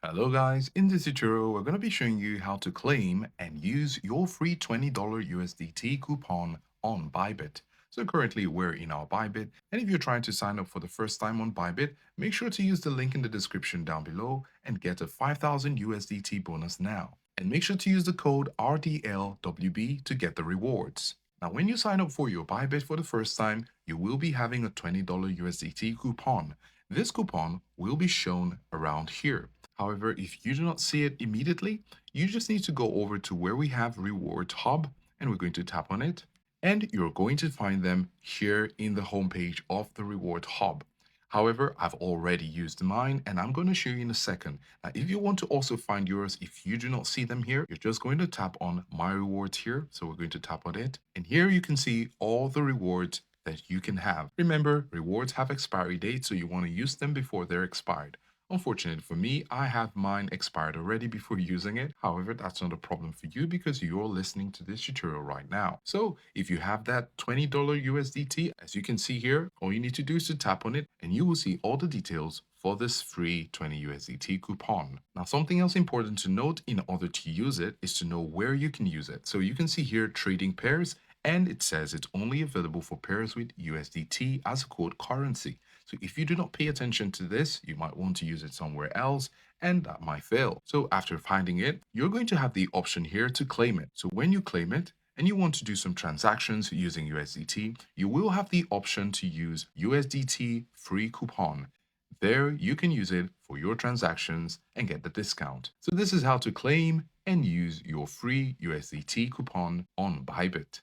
Hello guys, in this tutorial we're going to be showing you how to claim and use your free $20 USDT coupon on BYBIT. So currently we're in our BYBIT, and if you're trying to sign up for the first time on BYBIT, make sure to use the link in the description down below and get a 5,000 USDT bonus now. And make sure to use the code RDLWB to get the rewards. Now when you sign up for your BYBIT for the first time, you will be having a $20 USDT coupon. This coupon will be shown around here. However, if you do not see it immediately, you just need to go over to where we have Reward Hub, and we're going to tap on it. And you're going to find them here in the homepage of the Reward Hub. However, I've already used mine and I'm going to show you in a second. Now, if you want to also find yours, if you do not see them here, you're just going to tap on My Rewards here. So we're going to tap on it. And here you can see all the rewards that you can have. Remember, rewards have expiry dates, so you want to use them before they're expired. Unfortunately for me, I have mine expired already before using it. However, that's not a problem for you because you're listening to this tutorial right now. So if you have that $20 USDT, as you can see here, all you need to do is to tap on it and you will see all the details for this free 20 USDT coupon. Now, something else important to note in order to use it is to know where you can use it. So you can see here trading pairs, and it says it's only available for pairs with USDT as a quote currency. So if you do not pay attention to this, you might want to use it somewhere else, and that might fail. So after finding it, you're going to have the option here to claim it. So when you claim it, and you want to do some transactions using USDT, you will have the option to use USDT free coupon. There, you can use it for your transactions and get the discount. So this is how to claim and use your free USDT coupon on BYBIT.